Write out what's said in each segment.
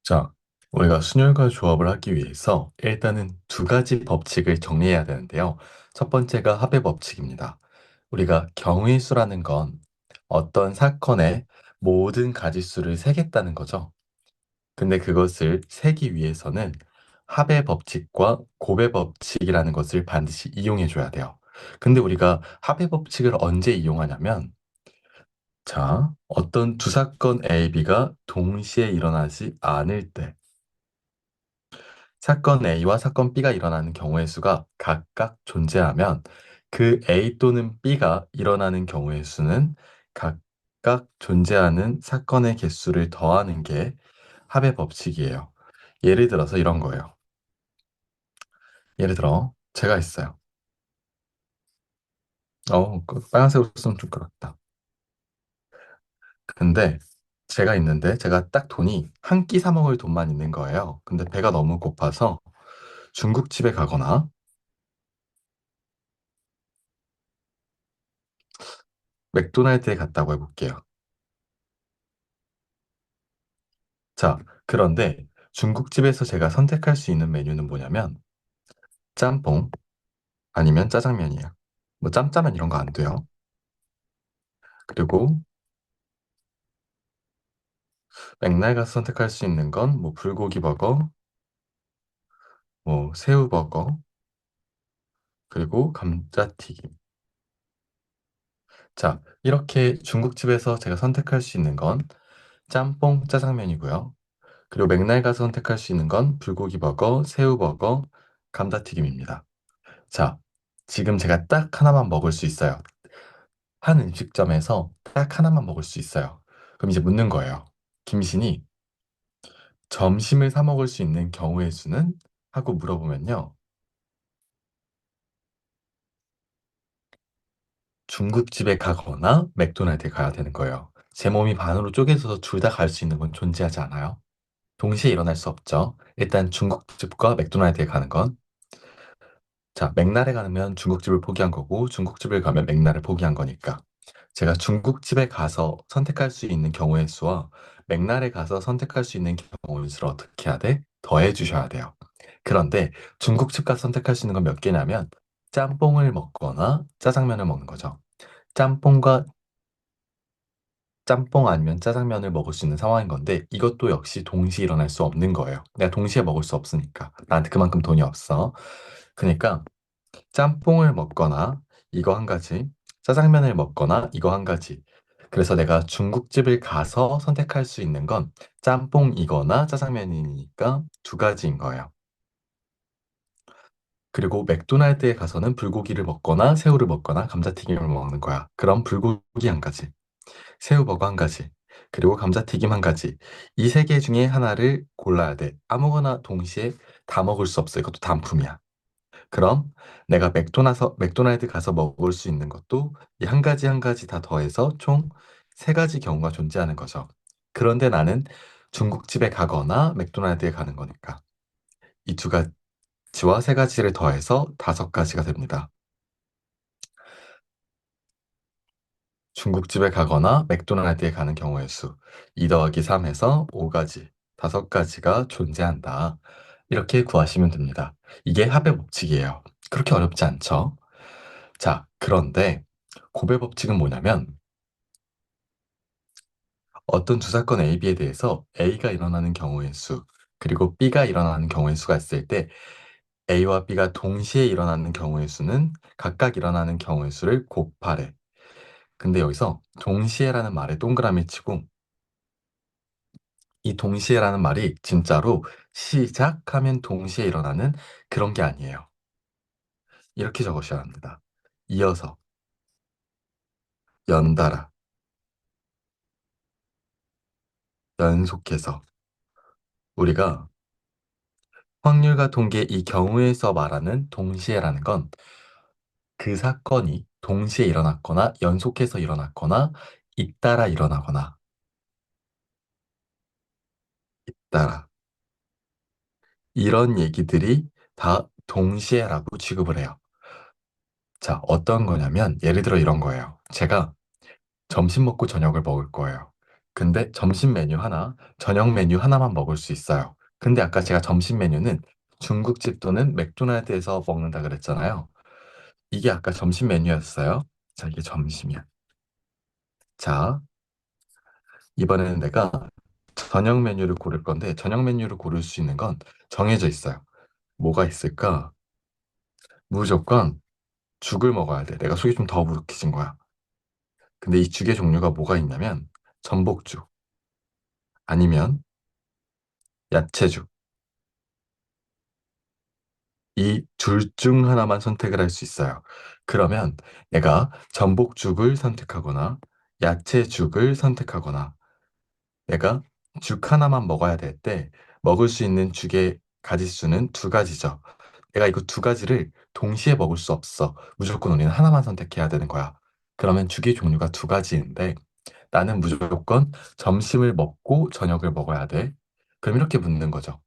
자, 우리가 순혈과 조합을 하기 위해서 일단은 두 가지 법칙을 정리해야 되는데요. 첫 번째가 합의 법칙입니다. 우리가 경우의 수라는 건 어떤 사건의 모든 가지수를 세겠다는 거죠. 근데 그것을 세기 위해서는 합의 법칙과 곱의 법칙이라는 것을 반드시 이용해 줘야 돼요. 근데 우리가 합의 법칙을 언제 이용하냐면, 자, 어떤 두 사건 A, B가 동시에 일어나지 않을 때, 사건 A와 사건 B가 일어나는 경우의 수가 각각 존재하면 그 A 또는 B가 일어나는 경우의 수는 각각 존재하는 사건의 개수를 더하는 게 합의 법칙이에요. 예를 들어서 이런 거예요. 예를 들어 제가 있어요. 그 빨간색으로 쓰면 좀 그렇다. 근데 제가 있는데 제가 딱 돈이 한 끼 사 먹을 돈만 있는 거예요. 근데 배가 너무 고파서 중국집에 가거나 맥도날드에 갔다고 해볼게요. 자, 그런데 중국집에서 제가 선택할 수 있는 메뉴는 뭐냐면 짬뽕 아니면 짜장면이야. 뭐 짬짜면 이런 거 안 돼요. 그리고 맥날 가서 선택할 수 있는 건 뭐 불고기 버거, 뭐 새우 버거, 그리고 감자튀김. 자, 이렇게 중국집에서 제가 선택할 수 있는 건 짬뽕, 짜장면이고요. 그리고 맥날 가서 선택할 수 있는 건 불고기 버거, 새우 버거, 감자튀김입니다. 자, 지금 제가 딱 하나만 먹을 수 있어요. 한 음식점에서 딱 하나만 먹을 수 있어요. 그럼 이제 묻는 거예요. 김신이 점심을 사 먹을 수 있는 경우의 수는? 하고 물어보면요. 중국집에 가거나 맥도날드에 가야 되는 거예요. 제 몸이 반으로 쪼개져서 둘 다 갈 수 있는 건 존재하지 않아요. 동시에 일어날 수 없죠. 일단 중국집과 맥도날드에 가는 건, 자, 맥날에 가면 중국집을 포기한 거고 중국집을 가면 맥날을 포기한 거니까. 제가 중국집에 가서 선택할 수 있는 경우의 수와 맥날에 가서 선택할 수 있는 경우의 수를 어떻게 해야 돼? 더해 주셔야 돼요. 그런데 중국집 가서 선택할 수 있는 건 몇 개냐면 짬뽕을 먹거나 짜장면을 먹는 거죠. 짬뽕과 짬뽕 아니면 짜장면을 먹을 수 있는 상황인 건데 이것도 역시 동시에 일어날 수 없는 거예요. 내가 동시에 먹을 수 없으니까. 나한테 그만큼 돈이 없어. 그러니까 짬뽕을 먹거나 이거 한 가지, 짜장면을 먹거나 이거 한 가지. 그래서 내가 중국집을 가서 선택할 수 있는 건 짬뽕이거나 짜장면이니까 두 가지인 거예요. 그리고 맥도날드에 가서는 불고기를 먹거나 새우를 먹거나 감자튀김을 먹는 거야. 그럼 불고기 한 가지, 새우버거 한 가지, 그리고 감자튀김 한 가지. 이 세 개 중에 하나를 골라야 돼. 아무거나 동시에 다 먹을 수 없어. 이것도 단품이야. 그럼 내가 맥도날드 가서 먹을 수 있는 것도 이 한 가지 한 가지 다 더해서 총 세 가지 경우가 존재하는 거죠. 그런데 나는 중국집에 가거나 맥도날드에 가는 거니까 이 두 가지와 세 가지를 더해서 다섯 가지가 됩니다. 중국집에 가거나 맥도날드에 가는 경우의 수 2 더하기 3에서 5가지, 다섯 가지가 존재한다. 이렇게 구하시면 됩니다. 이게 합의 법칙이에요. 그렇게 어렵지 않죠? 자, 그런데 고배 법칙은 뭐냐면 어떤 두 사건 A, B에 대해서 A가 일어나는 경우의 수, 그리고 B가 일어나는 경우의 수가 있을 때 A와 B가 동시에 일어나는 경우의 수는 각각 일어나는 경우의 수를 곱하래. 근데 여기서 동시에라는 말에 동그라미 치고 이 동시에라는 말이 진짜로 시작하면 동시에 일어나는 그런 게 아니에요. 이렇게 적으셔야 합니다. 이어서, 연달아, 연속해서. 우리가 확률과 통계 이 경우에서 말하는 동시에라는 건 그 사건이 동시에 일어났거나 연속해서 일어났거나 잇따라 일어나거나 따라 이런 얘기들이 다 동시에라고 취급을 해요. 자, 어떤 거냐면 예를 들어 이런 거예요. 제가 점심 먹고 저녁을 먹을 거예요. 근데 점심 메뉴 하나, 저녁 메뉴 하나만 먹을 수 있어요. 근데 아까 제가 점심 메뉴는 중국집 또는 맥도날드에서 먹는다 그랬잖아요. 이게 아까 점심 메뉴였어요. 자, 이게 점심이야. 자, 이번에는 내가 저녁 메뉴를 고를 건데, 저녁 메뉴를 고를 수 있는 건 정해져 있어요. 뭐가 있을까? 무조건 죽을 먹어야 돼. 내가 속이 좀 더부룩해진 거야. 근데 이 죽의 종류가 뭐가 있냐면, 전복죽, 아니면 야채죽. 이 둘 중 하나만 선택을 할 수 있어요. 그러면 내가 전복죽을 선택하거나 야채죽을 선택하거나 내가 죽 하나만 먹어야 될 때 먹을 수 있는 죽의 가짓수는 두 가지죠. 내가 이거 두 가지를 동시에 먹을 수 없어. 무조건 우리는 하나만 선택해야 되는 거야. 그러면 죽의 종류가 두 가지인데 나는 무조건 점심을 먹고 저녁을 먹어야 돼. 그럼 이렇게 묻는 거죠.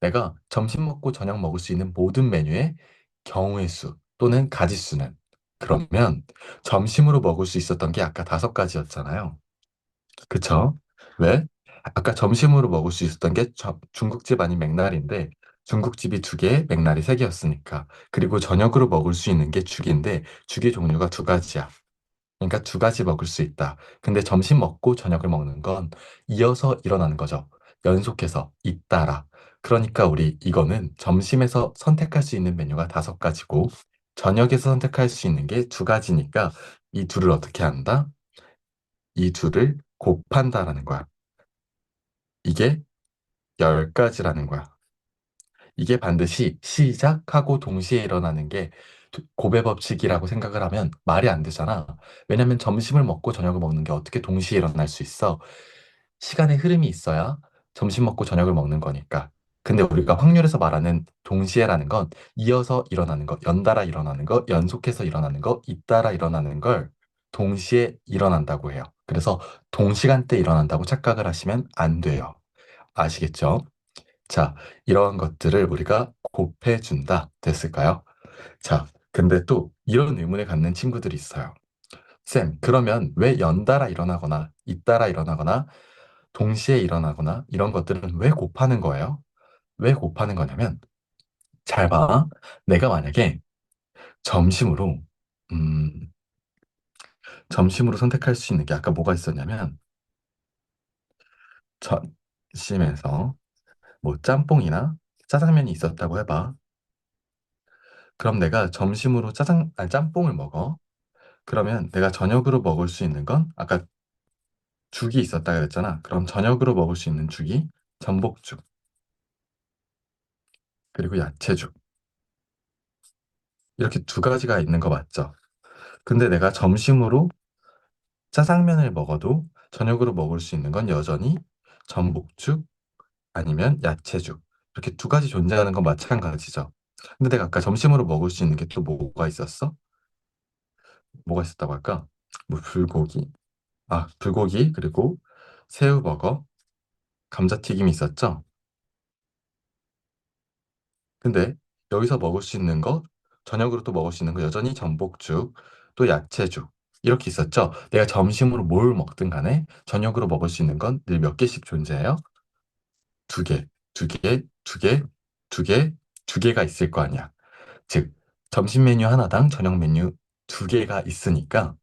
내가 점심 먹고 저녁 먹을 수 있는 모든 메뉴의 경우의 수 또는 가짓수는 그러면 점심으로 먹을 수 있었던 게 아까 다섯 가지였잖아요. 그쵸? 왜? 아까 점심으로 먹을 수 있었던 게 중국집 아닌 맥날인데 중국집이 두 개, 맥날이 세 개였으니까. 그리고 저녁으로 먹을 수 있는 게 죽인데 죽의 종류가 두 가지야. 그러니까 두 가지 먹을 수 있다. 근데 점심 먹고 저녁을 먹는 건 이어서 일어나는 거죠. 연속해서 잇따라. 그러니까 우리 이거는 점심에서 선택할 수 있는 메뉴가 다섯 가지고 저녁에서 선택할 수 있는 게 두 가지니까 이 둘을 어떻게 한다? 이 둘을 곱한다라는 거야. 이게 열 가지라는 거야. 이게 반드시 시작하고 동시에 일어나는 게 고배 법칙이라고 생각을 하면 말이 안 되잖아. 왜냐면 점심을 먹고 저녁을 먹는 게 어떻게 동시에 일어날 수 있어? 시간의 흐름이 있어야 점심 먹고 저녁을 먹는 거니까. 근데 우리가 확률에서 말하는 동시에라는 건 이어서 일어나는 거, 연달아 일어나는 거, 연속해서 일어나는 거, 잇따라 일어나는 걸 동시에 일어난다고 해요. 그래서 동시간대 일어난다고 착각을 하시면 안 돼요. 아시겠죠? 자, 이러한 것들을 우리가 곱해준다. 됐을까요? 자, 근데 또 이런 의문을 갖는 친구들이 있어요. 쌤, 그러면 왜 연달아 일어나거나 잇따라 일어나거나 동시에 일어나거나 이런 것들은 왜 곱하는 거예요? 왜 곱하는 거냐면, 잘 봐. 내가 만약에 점심으로, 음, 점심으로 선택할 수 있는 게 아까 뭐가 있었냐면, 점심에서 뭐 짬뽕이나 짜장면이 있었다고 해봐. 그럼 내가 점심으로 짬뽕을 먹어. 그러면 내가 저녁으로 먹을 수 있는 건 아까 죽이 있었다 그랬잖아. 그럼 저녁으로 먹을 수 있는 죽이 전복죽, 그리고 야채죽. 이렇게 두 가지가 있는 거 맞죠? 근데 내가 점심으로 짜장면을 먹어도 저녁으로 먹을 수 있는 건 여전히 전복죽 아니면 야채죽. 이렇게 두 가지 존재하는 건 마찬가지죠. 근데 내가 아까 점심으로 먹을 수 있는 게 또 뭐가 있었어? 뭐가 있었다고 할까? 뭐 불고기, 불고기, 그리고 새우버거, 감자튀김이 있었죠? 근데 여기서 먹을 수 있는 거, 저녁으로 또 먹을 수 있는 거 여전히 전복죽, 또 야채죽 이렇게 있었죠. 내가 점심으로 뭘 먹든 간에 저녁으로 먹을 수 있는 건 늘 몇 개씩 존재해요? 두 개, 두 개, 두 개, 두 개, 두 개가 있을 거 아니야. 즉, 점심 메뉴 하나당 저녁 메뉴 두 개가 있으니까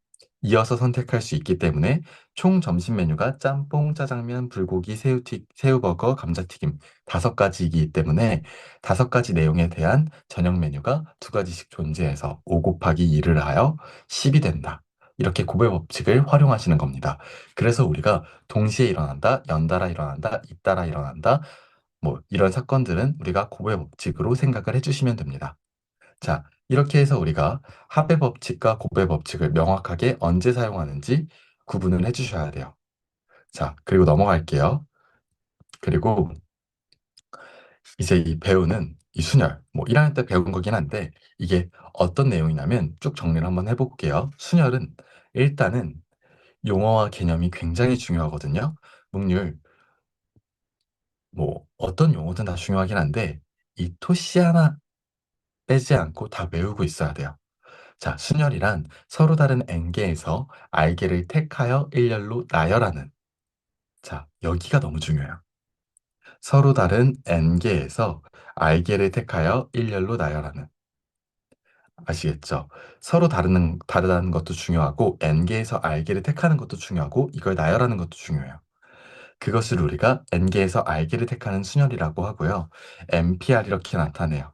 이어서 선택할 수 있기 때문에 총 점심 메뉴가 짬뽕, 짜장면, 불고기, 새우버거, 감자튀김 다섯 가지이기 때문에 다섯 가지 내용에 대한 저녁 메뉴가 두 가지씩 존재해서 5 곱하기 2를 하여 10이 된다. 이렇게 고배 법칙을 활용하시는 겁니다. 그래서 우리가 동시에 일어난다, 연달아 일어난다, 잇따라 일어난다, 뭐 이런 사건들은 우리가 고배 법칙으로 생각을 해주시면 됩니다. 자, 이렇게 해서 우리가 합의 법칙과 곱의 법칙을 명확하게 언제 사용하는지 구분을 해주셔야 돼요. 자, 그리고 넘어갈게요. 그리고 이제 이 배우는 이 순열, 뭐 1학년 때 배운 거긴 한데 이게 어떤 내용이냐면 쭉 정리를 한번 해볼게요. 순열은 일단은 용어와 개념이 굉장히 중요하거든요. 문율, 뭐 어떤 용어든 다 중요하긴 한데 이 토시 하나 빼지 않고 다 외우고 있어야 돼요. 자, 순열이란 서로 다른 N개에서 R개를 택하여 일렬로 나열하는. 자, 여기가 너무 중요해요. 서로 다른 n개에서 r개를 택하여 일렬로 나열하는. 아시겠죠? 서로 다르다는 것도 중요하고 n개에서 r개를 택하는 것도 중요하고 이걸 나열하는 것도 중요해요. 그것을 우리가 n개에서 r개를 택하는 순열이라고 하고요. NPR 이렇게 나타내요.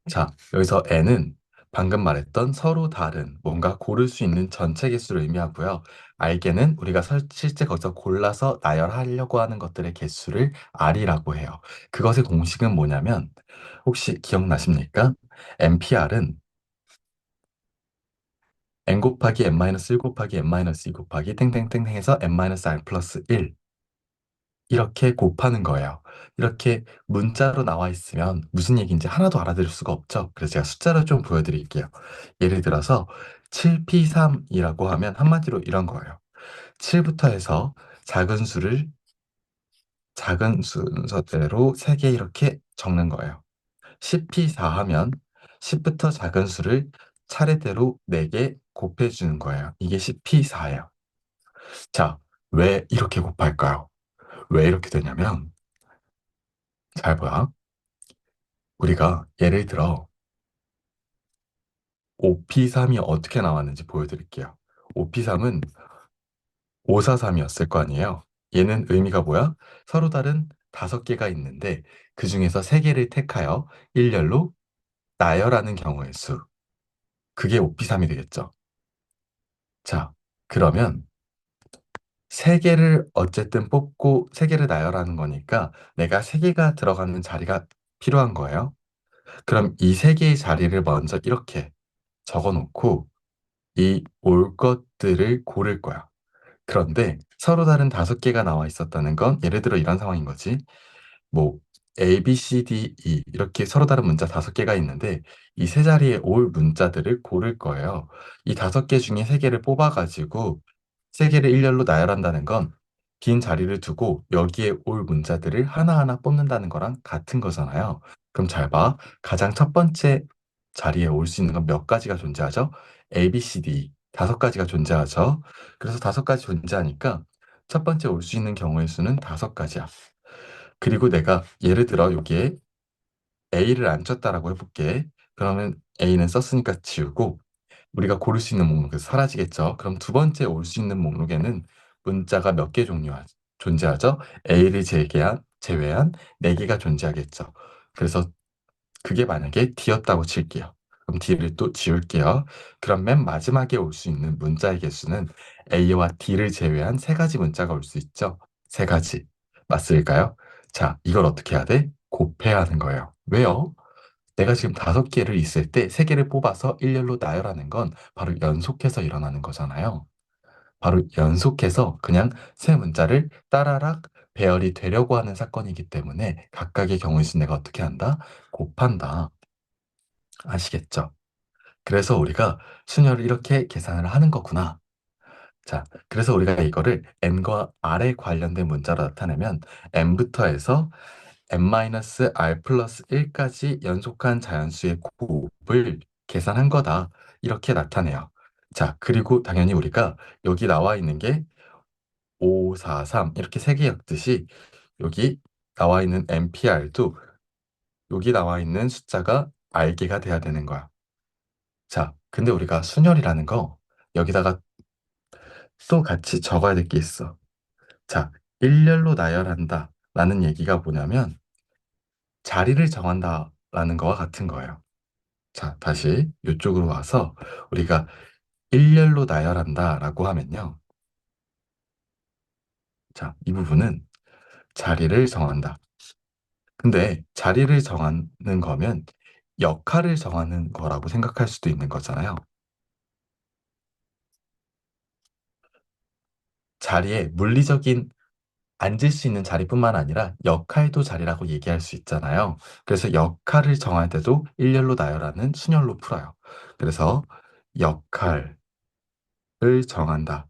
자, 여기서 n은 방금 말했던 서로 다른 뭔가 고를 수 있는 전체 개수를 의미하고요. r개는 우리가 실제 거기서 골라서 나열하려고 하는 것들의 개수를 r이라고 해요. 그것의 공식은 뭐냐면 혹시 기억나십니까? NPR은 n 곱하기 n-1 곱하기 n-2 곱하기 땡땡땡 해서 n-r 플러스 1 이렇게 곱하는 거예요. 이렇게 문자로 나와 있으면 무슨 얘기인지 하나도 알아들을 수가 없죠. 그래서 제가 숫자로 좀 보여드릴게요. 예를 들어서 7P3이라고 하면 한마디로 이런 거예요. 7부터 해서 작은 수를 작은 순서대로 3개 이렇게 적는 거예요. 10P4 하면 10부터 작은 수를 차례대로 4개 곱해주는 거예요. 이게 10P4예요. 자, 왜 이렇게 곱할까요? 왜 이렇게 되냐면, 잘 봐. 우리가 예를 들어 5P3이 어떻게 나왔는지 보여드릴게요. 5P3은 543이었을 거 아니에요. 얘는 의미가 뭐야? 서로 다른 5개가 있는데 그 중에서 3개를 택하여 일렬로 나열하는 경우의 수. 그게 5P3이 되겠죠. 자, 그러면 3개를 어쨌든 뽑고 3개를 나열하는 거니까 내가 3개가 들어가는 자리가 필요한 거예요. 그럼 이 3개의 자리를 먼저 이렇게 적어 놓고 이 올 것들을 고를 거야. 그런데 서로 다른 5개가 나와 있었다는 건 예를 들어 이런 상황인 거지. 뭐 A, B, C, D, E 이렇게 서로 다른 문자 5개가 있는데 이 세 자리에 올 문자들을 고를 거예요. 이 5개 중에 3개를 뽑아가지고 3개를 일렬로 나열한다는 건 빈 자리를 두고 여기에 올 문자들을 하나하나 뽑는다는 거랑 같은 거잖아요. 그럼 잘 봐. 가장 첫 번째 자리에 올 수 있는 건 몇 가지가 존재하죠? A, B, C, D 5가지가 존재하죠. 그래서 5가지 존재하니까 첫 번째 올 수 있는 경우의 수는 5가지야. 그리고 내가 예를 들어 여기에 A를 안 쳤다라고 해볼게. 그러면 A는 썼으니까 지우고 우리가 고를 수 있는 목록에서 사라지겠죠. 그럼 두 번째 올 수 있는 목록에는 문자가 몇 개 존재하죠? A를 제외한 4개가 존재하겠죠. 그래서 그게 만약에 D였다고 칠게요. 그럼 D를 또 지울게요. 그럼 맨 마지막에 올 수 있는 문자의 개수는 A와 D를 제외한 3가지 문자가 올 수 있죠. 3가지. 맞을까요? 자, 이걸 어떻게 해야 돼? 곱해야 하는 거예요. 왜요? 내가 지금 5개를 있을 때 3개를 뽑아서 일렬로 나열하는 건 바로 연속해서 일어나는 거잖아요. 바로 연속해서 그냥 세 문자를 따라락 배열이 되려고 하는 사건이기 때문에 각각의 경우의 수 내가 어떻게 한다? 곱한다. 아시겠죠? 그래서 우리가 순열을 이렇게 계산을 하는 거구나. 자, 그래서 우리가 이거를 n과 r에 관련된 문자로 나타내면 n부터 해서 n-r 플러스 1까지 연속한 자연수의 곱을 계산한 거다. 이렇게 나타내요. 자, 그리고 당연히 우리가 여기 나와 있는 게 5, 4, 3 이렇게 세 개 엮듯이 여기 나와 있는 NPR도 여기 나와 있는 숫자가 알개가 돼야 되는 거야. 자, 근데 우리가 순열이라는 거 여기다가 또 같이 적어야 될 게 있어. 자, 일렬로 나열한다 라는 얘기가 뭐냐면 자리를 정한다 라는 거와 같은 거예요. 자, 다시 이쪽으로 와서 우리가 일렬로 나열한다 라고 하면요. 자, 이 부분은 자리를 정한다. 근데 자리를 정하는 거면 역할을 정하는 거라고 생각할 수도 있는 거잖아요. 자리에 물리적인 앉을 수 있는 자리뿐만 아니라 역할도 자리라고 얘기할 수 있잖아요. 그래서 역할을 정할 때도 일렬로 나열하는 순열로 풀어요. 그래서 역할을 정한다.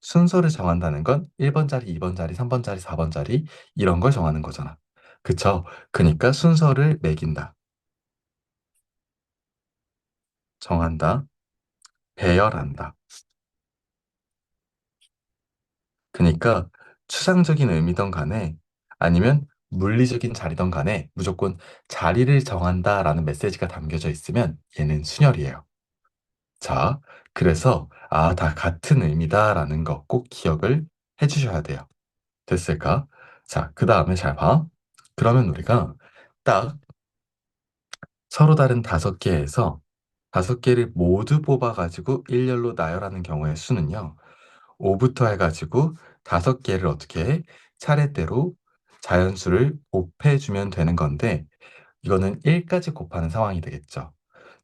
순서를 정한다는 건 1번 자리, 2번 자리, 3번 자리, 4번 자리 이런 걸 정하는 거잖아. 그쵸? 그러니까 순서를 매긴다. 정한다, 배열한다. 그러니까 추상적인 의미든 간에 아니면 물리적인 자리든 간에 무조건 자리를 정한다라는 메시지가 담겨져 있으면 얘는 순열이에요. 자, 그래서 다 같은 의미다라는 거 꼭 기억을 해주셔야 돼요. 됐을까? 자, 그 다음에 잘 봐. 그러면 우리가 딱 서로 다른 다섯 개에서 다섯 개를 모두 뽑아가지고 일렬로 나열하는 경우의 수는요. 5부터 해가지고 다섯 개를 어떻게 해? 차례대로 자연수를 곱해주면 되는 건데 이거는 1까지 곱하는 상황이 되겠죠.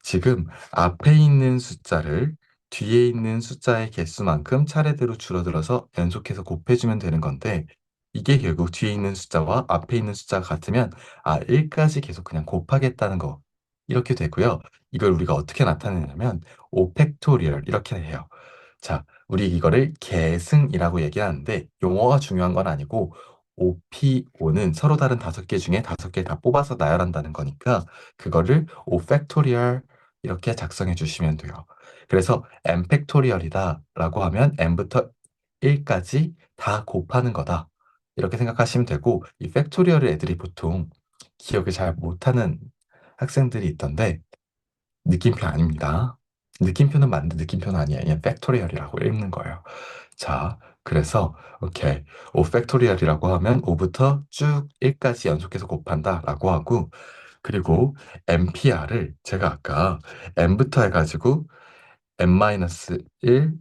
지금 앞에 있는 숫자를 뒤에 있는 숫자의 개수만큼 차례대로 줄어들어서 연속해서 곱해주면 되는 건데 이게 결국 뒤에 있는 숫자와 앞에 있는 숫자가 같으면 1까지 계속 그냥 곱하겠다는 거 이렇게 되고요. 이걸 우리가 어떻게 나타내냐면 5팩토리얼 이렇게 해요. 자, 우리 이거를 계승이라고 얘기하는데 용어가 중요한 건 아니고 OPO는 서로 다른 다섯 개 중에 다섯 개 다 뽑아서 나열한다는 거니까 그거를 5팩토리얼 이렇게 작성해 주시면 돼요. 그래서 n 팩토리얼이다 라고 하면 n부터 1까지 다 곱하는 거다. 이렇게 생각하시면 되고 이 팩토리얼을 애들이 보통 기억을 잘 못하는 학생들이 있던데 느낌표 아닙니다. 느낌표는 맞는데 느낌표는 아니에요. 그냥 팩토리얼이라고 읽는 거예요. 자, 그래서 오케이. 5 팩토리얼이라고 하면 5부터 쭉 1까지 연속해서 곱한다 라고 하고 그리고 MPR을 제가 아까 M부터 해가지고 N-1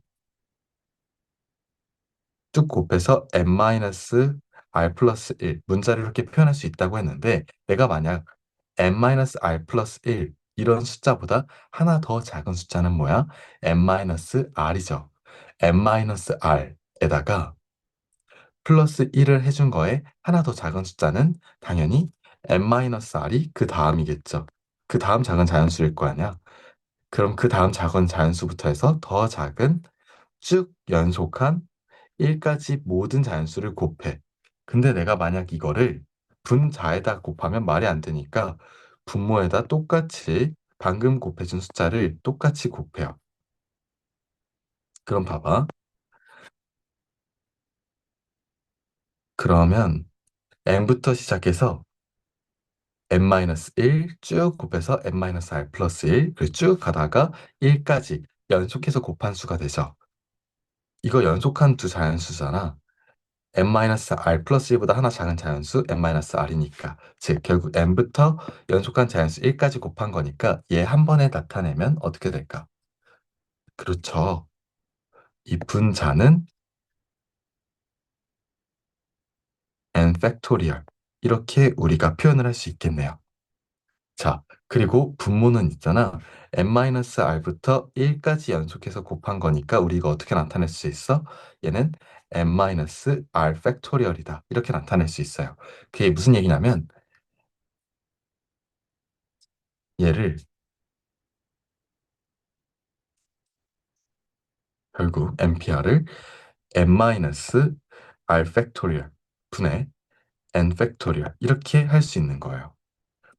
쭉 곱해서 N-R 플러스 1 문자를 이렇게 표현할 수 있다고 했는데 내가 만약 N-R 플러스 1 이런 숫자보다 하나 더 작은 숫자는 뭐야? N-R이죠. N-R에다가 플러스 1을 해준 거에 하나 더 작은 숫자는 당연히 N-R이 그 다음이겠죠. 그 다음 작은 자연수일 거 아니야. 그럼 그 다음 작은 자연수부터 해서 더 작은 쭉 연속한 1까지 모든 자연수를 곱해. 근데 내가 만약 이거를 분자에다 곱하면 말이 안 되니까 분모에다 똑같이 방금 곱해준 숫자를 똑같이 곱해요. 그럼 봐봐. 그러면 n부터 시작해서 n-1 쭉 곱해서 n-r 플러스 1 그리고 쭉 가다가 1까지 연속해서 곱한 수가 되죠. 이거 연속한 두 자연수잖아. n-r 플러스 1보다 하나 작은 자연수 n-r이니까 즉 결국 n부터 연속한 자연수 1까지 곱한 거니까 얘 한 번에 나타내면 어떻게 될까? 그렇죠. 이 분자는 n 팩토리얼 이렇게 우리가 표현을 할 수 있겠네요. 자, 그리고 분모는 있잖아. n-r부터 1까지 연속해서 곱한 거니까 우리 이거 어떻게 나타낼 수 있어? 얘는 n-r 팩토리얼이다. 이렇게 나타낼 수 있어요. 그게 무슨 얘기냐면 얘를 결국 NPR을 n-r 팩토리얼 분의 n 팩토리얼 이렇게 할 수 있는 거예요.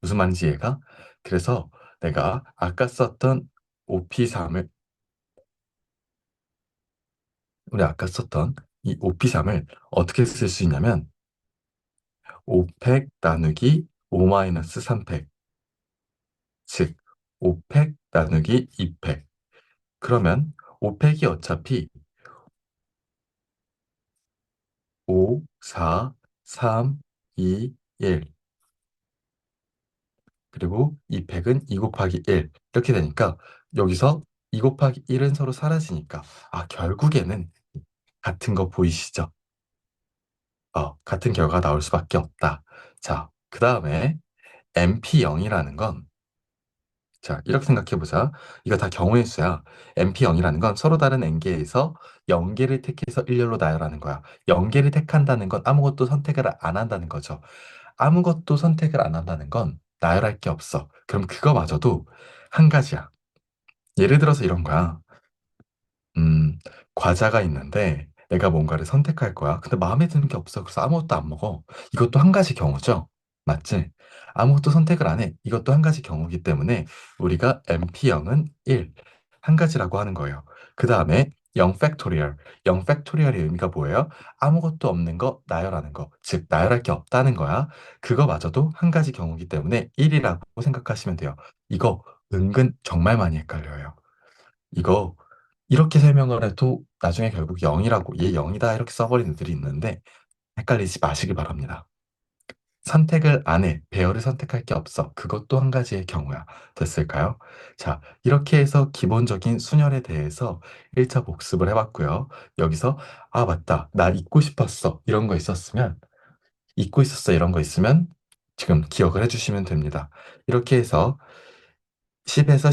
무슨 말인지 얘가? 그래서 내가 아까 썼던 OP3을 우리 아까 썼던 이 OP3을 어떻게 쓸 수 있냐면 5팩 나누기 5-3팩 즉 5팩 나누기 2팩 그러면 5팩이 어차피 5, 4, 3, 2, 1 그리고 이 100은 2 곱하기 1 이렇게 되니까 여기서 2 곱하기 1은 서로 사라지니까 결국에는 같은 거 보이시죠? 같은 결과가 나올 수밖에 없다. 자, 그 다음에 MP0이라는 건 자, 이렇게 생각해보자. 이거 다 경우의 수야. MP0이라는 건 서로 다른 n개에서 0개를 택해서 일렬로 나열하는 거야. 0개를 택한다는 건 아무것도 선택을 안 한다는 거죠. 아무것도 선택을 안 한다는 건 나열할 게 없어. 그럼 그거마저도 한 가지야. 예를 들어서 이런 거야. 음, 과자가 있는데 내가 뭔가를 선택할 거야. 근데 마음에 드는 게 없어. 그래서 아무것도 안 먹어. 이것도 한 가지 경우죠. 맞지? 아무것도 선택을 안 해. 이것도 한 가지 경우이기 때문에 우리가 NP0은 1, 한 가지라고 하는 거예요. 그 다음에 0 팩토리얼. 0 팩토리얼의 의미가 뭐예요? 아무것도 없는 거 나열하는 거. 즉, 나열할 게 없다는 거야. 그거마저도 한 가지 경우이기 때문에 1이라고 생각하시면 돼요. 이거 은근 정말 많이 헷갈려요. 이거 이렇게 설명을 해도 나중에 결국 0이라고 얘 0이다 이렇게 써버리는 애들이 있는데 헷갈리지 마시길 바랍니다. 선택을 안 해. 배열을 선택할 게 없어. 그것도 한 가지의 경우야. 됐을까요? 자, 이렇게 해서 기본적인 순열에 대해서 1차 복습을 해봤고요. 여기서, 아, 맞다. 나 잊고 싶었어. 이런 거 있었으면, 잊고 있었어. 이런 거 있으면 지금 기억을 해주시면 됩니다. 이렇게 해서 10에서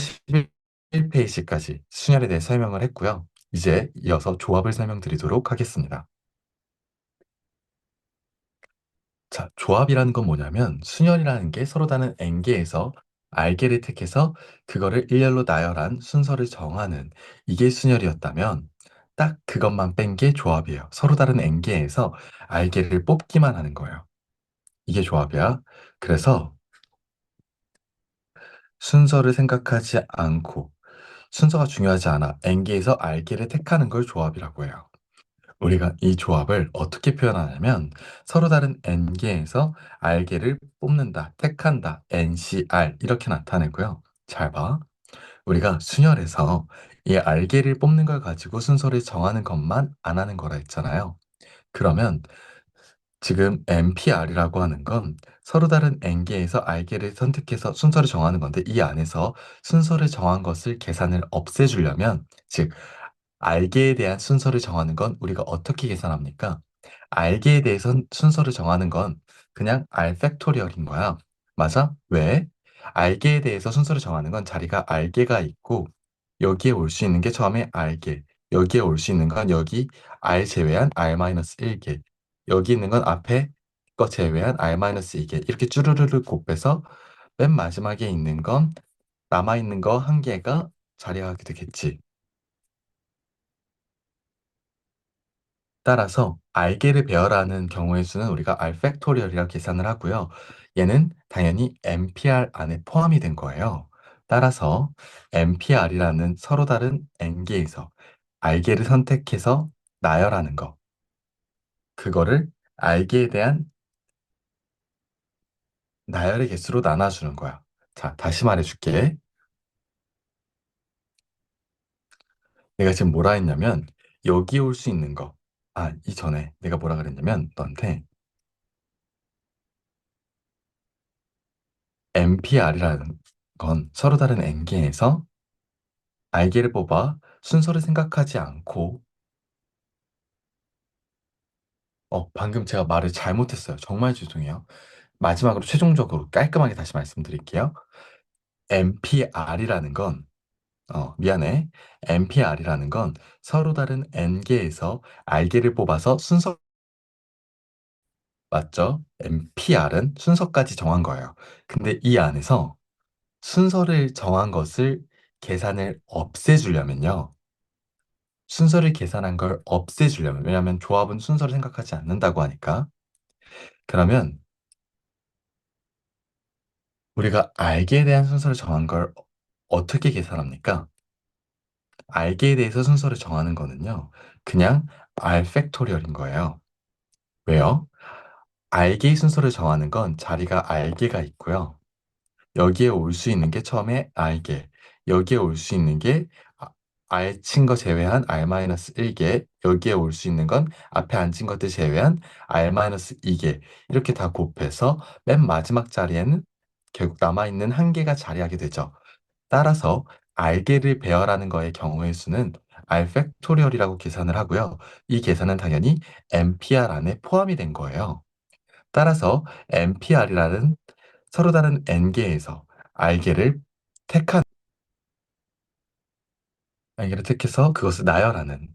11페이지까지 순열에 대해 설명을 했고요. 이제 이어서 조합을 설명드리도록 하겠습니다. 자, 조합이라는 건 뭐냐면 순열이라는 게 서로 다른 n개에서 r개를 택해서 그거를 일렬로 나열한 순서를 정하는 이게 순열이었다면 딱 그것만 뺀 게 조합이에요. 서로 다른 n개에서 r개를 뽑기만 하는 거예요. 이게 조합이야. 그래서 순서를 생각하지 않고 순서가 중요하지 않아 n개에서 r개를 택하는 걸 조합이라고 해요. 우리가 이 조합을 어떻게 표현하냐면 서로 다른 n개에서 r개를 뽑는다, 택한다, ncr 이렇게 나타내고요. 잘 봐. 우리가 순열에서 이 r개를 뽑는 걸 가지고 순서를 정하는 것만 안 하는 거라 했잖아요. 그러면 지금 NPR이라고 하는 건 서로 다른 n개에서 r개를 선택해서 순서를 정하는 건데 이 안에서 순서를 정한 것을 계산을 없애주려면 즉 알게에 대한 순서를 정하는 건 우리가 어떻게 계산합니까? 알게에 대해서 순서를 정하는 건 그냥 R 팩토리얼인 거야. 맞아? 왜? 알게에 대해서 순서를 정하는 건 자리가 알게가 있고 여기에 올 수 있는 게 처음에 알게, 여기에 올 수 있는 건 여기 R 제외한 R-1개, 여기 있는 건 앞에 거 제외한 R-2개 이렇게 쭈르르르 곱해서 맨 마지막에 있는 건 남아있는 거 한 개가 자리하게 되겠지. 따라서 알게를 배열하는 경우의 수는 우리가 R 팩토리얼이라고 계산을 하고요. 얘는 당연히 NPR 안에 포함이 된 거예요. 따라서 NPR이라는 서로 다른 N개에서 알게를 선택해서 나열하는 거. 그거를 알게에 대한 나열의 개수로 나눠주는 거야. 자, 다시 말해줄게. 내가 지금 뭐라 했냐면 여기 올 수 있는 거. 아, 이전에 내가 뭐라 그랬냐면 너한테 NPR이라는 건 서로 다른 N개에서 알게를 뽑아 순서를 생각하지 않고 방금 제가 말을 잘못했어요. 정말 죄송해요. 마지막으로 최종적으로 깔끔하게 다시 말씀드릴게요. NPR이라는 건 미안해. NPR이라는 건 서로 다른 N개에서 알게를 뽑아서 순서 맞죠? NPR은 순서까지 정한 거예요. 근데 이 안에서 순서를 정한 것을 계산을 없애주려면요. 순서를 계산한 걸 없애주려면, 왜냐하면 조합은 순서를 생각하지 않는다고 하니까. 그러면 우리가 알게에 대한 순서를 정한 걸 어떻게 계산합니까? 알게에 대해서 순서를 정하는 거는요. 그냥 R 팩토리얼인 거예요. 왜요? 알게의 순서를 정하는 건 자리가 알게가 있고요. 여기에 올 수 있는 게 처음에 알게, 여기에 올 수 있는 게 R 친 거 제외한 R-1개, 여기에 올 수 있는 건 앞에 안 친 것들 제외한 R-2개, 이렇게 다 곱해서 맨 마지막 자리에는 결국 남아있는 한 개가 자리하게 되죠. 따라서 알게를 배열하는 거의 경우의 수는 R 팩토리얼이라고 계산을 하고요. 이 계산은 당연히 NPR 안에 포함이 된 거예요. 따라서 NPR이라는 서로 다른 N개에서 알게를 택한 알게를 택해서 그것을 나열하는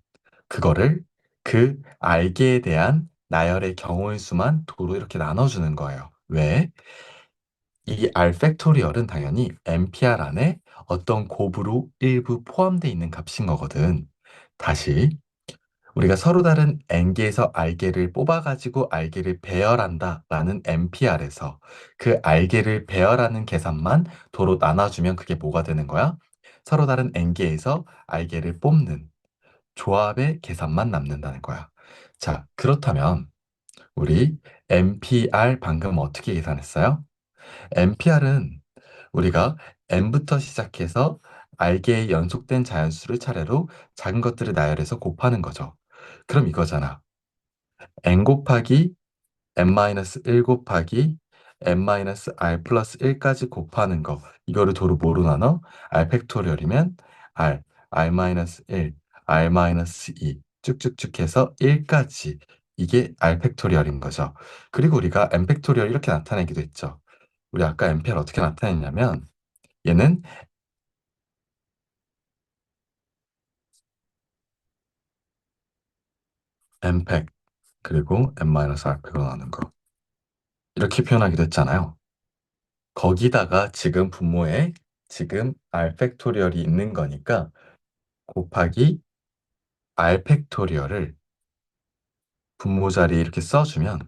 그거를 그 알게에 대한 나열의 경우의 수만 도로 이렇게 나눠주는 거예요. 왜? 이 R 팩토리얼은 당연히 NPR 안에 어떤 곱으로 일부 포함되어 있는 값인 거거든. 다시 우리가 서로 다른 N개에서 R개를 뽑아가지고 R개를 배열한다라는 NPR에서 그 R개를 배열하는 계산만 도로 나눠주면 그게 뭐가 되는 거야? 서로 다른 N개에서 R개를 뽑는 조합의 계산만 남는다는 거야. 자, 그렇다면 우리 NPR 방금 어떻게 계산했어요? NPR은 우리가 n부터 시작해서 r개의 연속된 자연수를 차례로 작은 것들을 나열해서 곱하는 거죠. 그럼 이거잖아. n 곱하기 n-1 곱하기 n-r 플러스 1까지 곱하는 거. 이거를 도로 뭐로 나눠? r 팩토리얼이면 r, r-1, r-2 쭉쭉쭉 해서 1까지. 이게 r 팩토리얼인 거죠. 그리고 우리가 n 팩토리얼 이렇게 나타내기도 했죠. 우리 아까 np를 어떻게 나타냈냐면 얘는 n팩 그리고 n-r팩으로 나눈 거 이렇게 표현하기도 했잖아요. 거기다가 지금 분모에 지금 r 팩토리얼이 있는 거니까 곱하기 r 팩토리얼을 분모 자리에 이렇게 써주면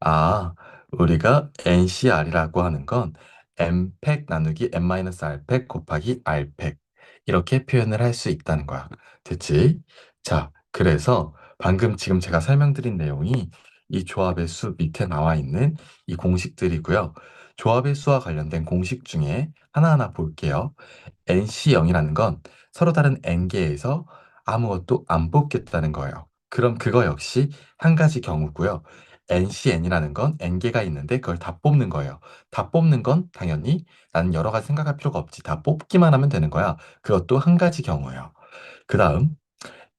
아, 우리가 NCR이라고 하는 건 N팩 나누기 N-R팩 곱하기 R팩 이렇게 표현을 할 수 있다는 거야. 됐지? 자, 그래서 방금 지금 제가 설명드린 내용이 이 조합의 수 밑에 나와 있는 이 공식들이고요. 조합의 수와 관련된 공식 중에 하나하나 볼게요. NC0이라는 건 서로 다른 N개에서 아무것도 안 뽑겠다는 거예요. 그럼 그거 역시 한 가지 경우고요. NCN이라는 건 N개가 있는데 그걸 다 뽑는 거예요. 다 뽑는 건 당연히 나는 여러 가지 생각할 필요가 없지. 다 뽑기만 하면 되는 거야. 그것도 한 가지 경우예요. 그 다음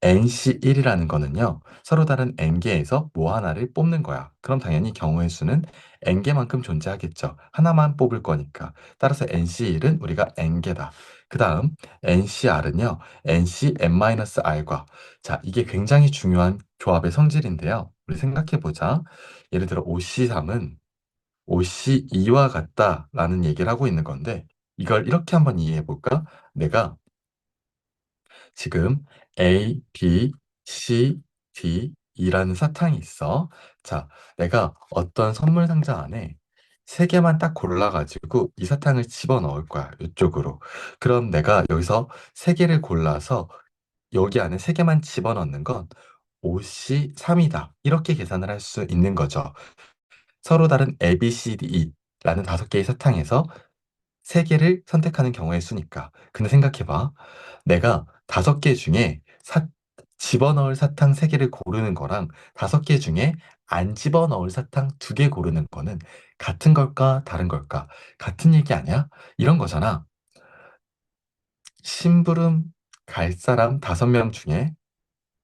NC1이라는 거는요. 서로 다른 N개에서 뭐 하나를 뽑는 거야. 그럼 당연히 경우의 수는 N개만큼 존재하겠죠. 하나만 뽑을 거니까. 따라서 NC1은 우리가 N개다. 그 다음 NCR은요. NCn-R과 자, 이게 굉장히 중요한 조합의 성질인데요. 우리 생각해 보자. 예를 들어 OC3은 OC2와 같다라는 얘기를 하고 있는 건데 이걸 이렇게 한번 이해해 볼까? 내가 지금 A, B, C, D, E라는 사탕이 있어. 자, 내가 어떤 선물 상자 안에 세 개만 딱 골라가지고 이 사탕을 집어 넣을 거야, 이쪽으로. 그럼 내가 여기서 세 개를 골라서 여기 안에 세 개만 집어 넣는 건 OC3이다. 이렇게 계산을 할 수 있는 거죠. 서로 다른 A, B, C, D, E라는 다섯 개의 사탕에서 세 개를 선택하는 경우의 수니까. 근데 생각해봐. 내가 다섯 개 중에 집어넣을 사탕 세 개를 고르는 거랑 다섯 개 중에 안 집어넣을 사탕 두 개 고르는 거는 같은 걸까, 다른 걸까? 같은 얘기 아니야? 이런 거잖아. 심부름 갈 사람 다섯 명 중에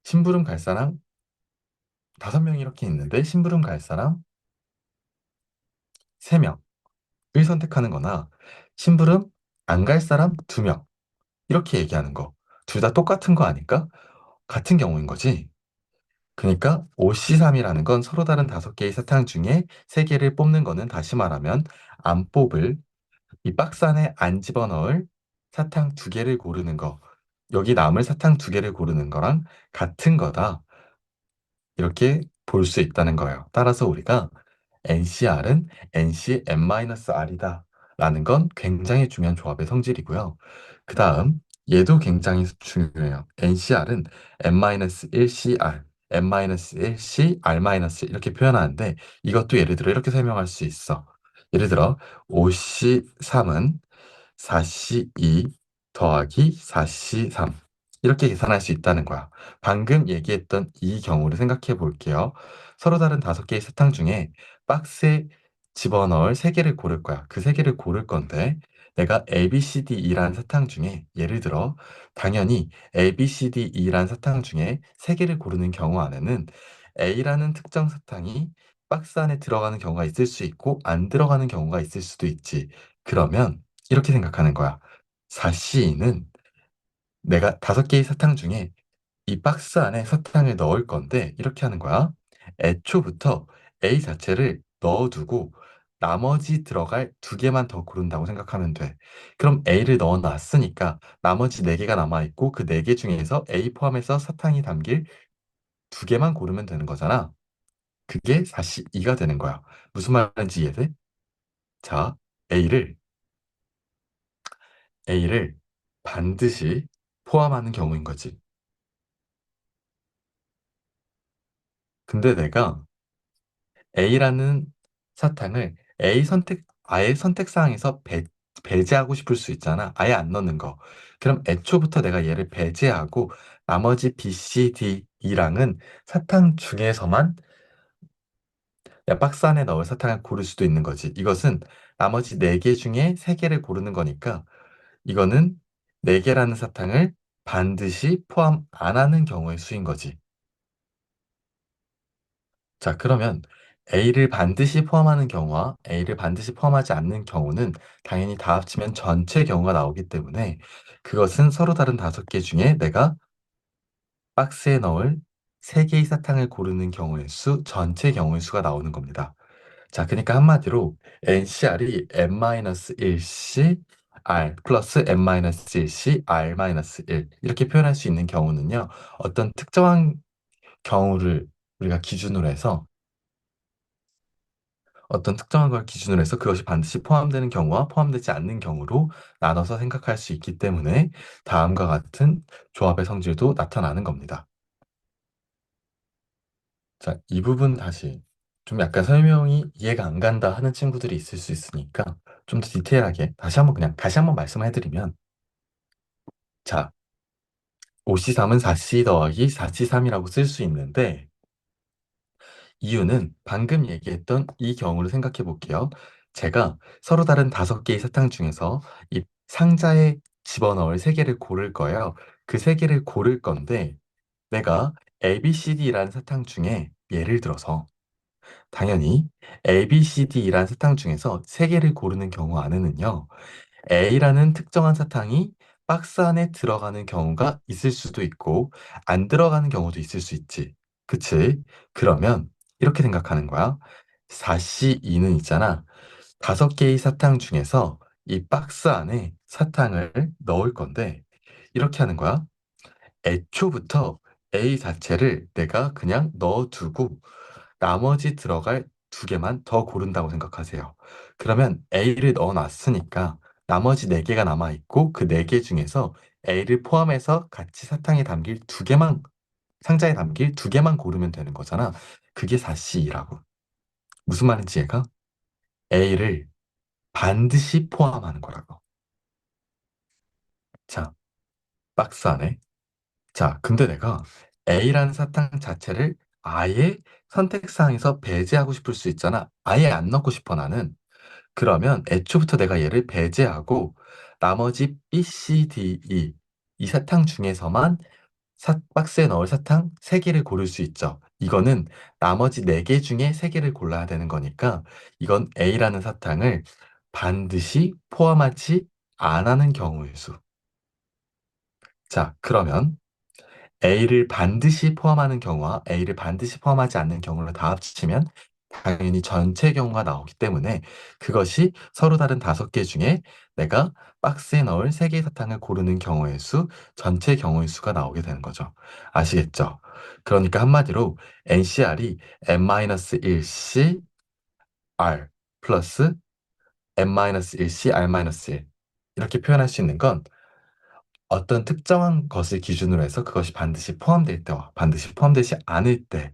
심부름 갈 사람 다섯 명 이렇게 있는데 심부름 갈 사람 세 명을 선택하는 거나 심부름 안 갈 사람 두 명. 이렇게 얘기하는 거. 둘 다 똑같은 거 아닐까? 같은 경우인 거지. 그러니까 OC3이라는 건 서로 다른 다섯 개의 사탕 중에 세 개를 뽑는 거는 다시 말하면 안 뽑을 이 박스 안에 안 집어넣을 사탕 두 개를 고르는 거. 여기 남을 사탕 두 개를 고르는 거랑 같은 거다. 이렇게 볼 수 있다는 거예요. 따라서 우리가 NCR은 NCn-R이다. 라는 건 굉장히 중요한 조합의 성질이고요. 그 다음, 얘도 굉장히 중요해요. NCR은 n-1CR, n-1CR- 이렇게 표현하는데 이것도 예를 들어 이렇게 설명할 수 있어. 예를 들어 5C3은 4C2 더하기 4C3 이렇게 계산할 수 있다는 거야. 방금 얘기했던 이 경우를 생각해 볼게요. 서로 다른 다섯 개의 사탕 중에 박스에 집어넣을 세 개를 고를 거야. 그 세 개를 고를 건데 내가 A, B, C, D, E라는 사탕 중에 예를 들어 당연히 A, B, C, D, E라는 사탕 중에 세 개를 고르는 경우 안에는 A라는 특정 사탕이 박스 안에 들어가는 경우가 있을 수 있고 안 들어가는 경우가 있을 수도 있지. 그러면 이렇게 생각하는 거야. 4C는 내가 다섯 개의 사탕 중에 이 박스 안에 사탕을 넣을 건데 이렇게 하는 거야. 애초부터 A 자체를 넣어두고 나머지 들어갈 두 개만 더 고른다고 생각하면 돼. 그럼 A를 넣어놨으니까 나머지 네 개가 남아있고 그 네 개 중에서 A 포함해서 사탕이 담길 두 개만 고르면 되는 거잖아. 그게 4C2가 되는 거야. 무슨 말인지 이해돼? 자, A를, A를 반드시 포함하는 경우인 거지. 근데 내가 A라는 사탕을 아예 선택사항에서 배제하고 싶을 수 있잖아. 아예 안 넣는 거. 그럼 애초부터 내가 얘를 배제하고 나머지 B, C, D, E랑은 사탕 중에서만 박스 안에 넣을 사탕을 고를 수도 있는 거지. 이것은 나머지 네 개 중에 세 개를 고르는 거니까 이거는 네 개라는 사탕을 반드시 포함 안 하는 경우의 수인 거지. 자, 그러면 A를 반드시 포함하는 경우와 A를 반드시 포함하지 않는 경우는 당연히 다 합치면 전체 경우가 나오기 때문에 그것은 서로 다른 다섯 개 중에 내가 박스에 넣을 세 개의 사탕을 고르는 경우의 수, 전체 경우의 수가 나오는 겁니다. 자, 그러니까 한마디로 NCR이 N-1C R 플러스 N-1C R-1 이렇게 표현할 수 있는 경우는요. 어떤 특정한 경우를 우리가 기준으로 해서 어떤 특정한 걸 기준으로 해서 그것이 반드시 포함되는 경우와 포함되지 않는 경우로 나눠서 생각할 수 있기 때문에 다음과 같은 조합의 성질도 나타나는 겁니다. 자, 이 부분 다시 좀 약간 설명이 이해가 안 간다 하는 친구들이 있을 수 있으니까 좀 더 디테일하게 다시 한번 말씀해 드리면 자, 5C3은 4C 더하기 4C3이라고 쓸 수 있는데 이유는 방금 얘기했던 이 경우를 생각해 볼게요. 제가 서로 다른 다섯 개의 사탕 중에서 이 상자에 집어넣을 세 개를 고를 거예요. 그 세 개를 고를 건데 내가 A, B, C, D라는 사탕 중에 예를 들어서 당연히 A, B, C, D라는 사탕 중에서 세 개를 고르는 경우 안에는요. A라는 특정한 사탕이 박스 안에 들어가는 경우가 있을 수도 있고 안 들어가는 경우도 있을 수 있지. 그치? 그러면 이렇게 생각하는 거야. 4C2는 있잖아. 다섯 개의 사탕 중에서 이 박스 안에 사탕을 넣을 건데 이렇게 하는 거야. 애초부터 A 자체를 내가 그냥 넣어두고 나머지 들어갈 두 개만 더 고른다고 생각하세요. 그러면 A를 넣어놨으니까 나머지 네 개가 남아있고 그 네 개 중에서 A를 포함해서 같이 사탕에 담길 두 개만, 상자에 담길 두 개만 고르면 되는 거잖아. 그게 4C라고. 무슨 말인지 얘가? A를 반드시 포함하는 거라고. 자, 박스 안에. 자, 근데 내가 A라는 사탕 자체를 아예 선택사항에서 배제하고 싶을 수 있잖아. 아예 안 넣고 싶어, 나는. 그러면 애초부터 내가 얘를 배제하고 나머지 B, C, D, E 이 사탕 중에서만 박스에 넣을 사탕 3개를 고를 수 있죠. 이거는 나머지 4개 중에 3개를 골라야 되는 거니까 이건 A라는 사탕을 반드시 포함하지 안 하는 경우의 수. 자, 그러면 A를 반드시 포함하는 경우와 A를 반드시 포함하지 않는 경우를 다 합치면 당연히 전체 경우가 나오기 때문에 그것이 서로 다른 다섯 개 중에 내가 박스에 넣을 세 개의 사탕을 고르는 경우의 수, 전체 경우의 수가 나오게 되는 거죠. 아시겠죠? 그러니까 한마디로 NCR이 N-1C R 플러스 N-1C R-1 이렇게 표현할 수 있는 건 어떤 특정한 것을 기준으로 해서 그것이 반드시 포함될 때와 반드시 포함되지 않을 때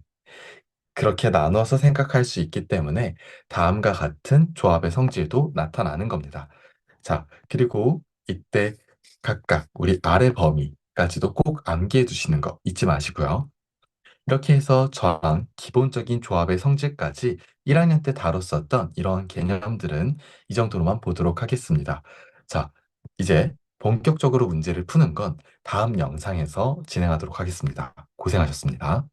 그렇게 나눠서 생각할 수 있기 때문에 다음과 같은 조합의 성질도 나타나는 겁니다. 자, 그리고 이때 각각 우리 아래 범위까지도 꼭 암기해 두시는 거 잊지 마시고요. 이렇게 해서 저랑 기본적인 조합의 성질까지 1학년 때 다뤘었던 이러한 개념들은 이 정도로만 보도록 하겠습니다. 자, 이제 본격적으로 문제를 푸는 건 다음 영상에서 진행하도록 하겠습니다. 고생하셨습니다.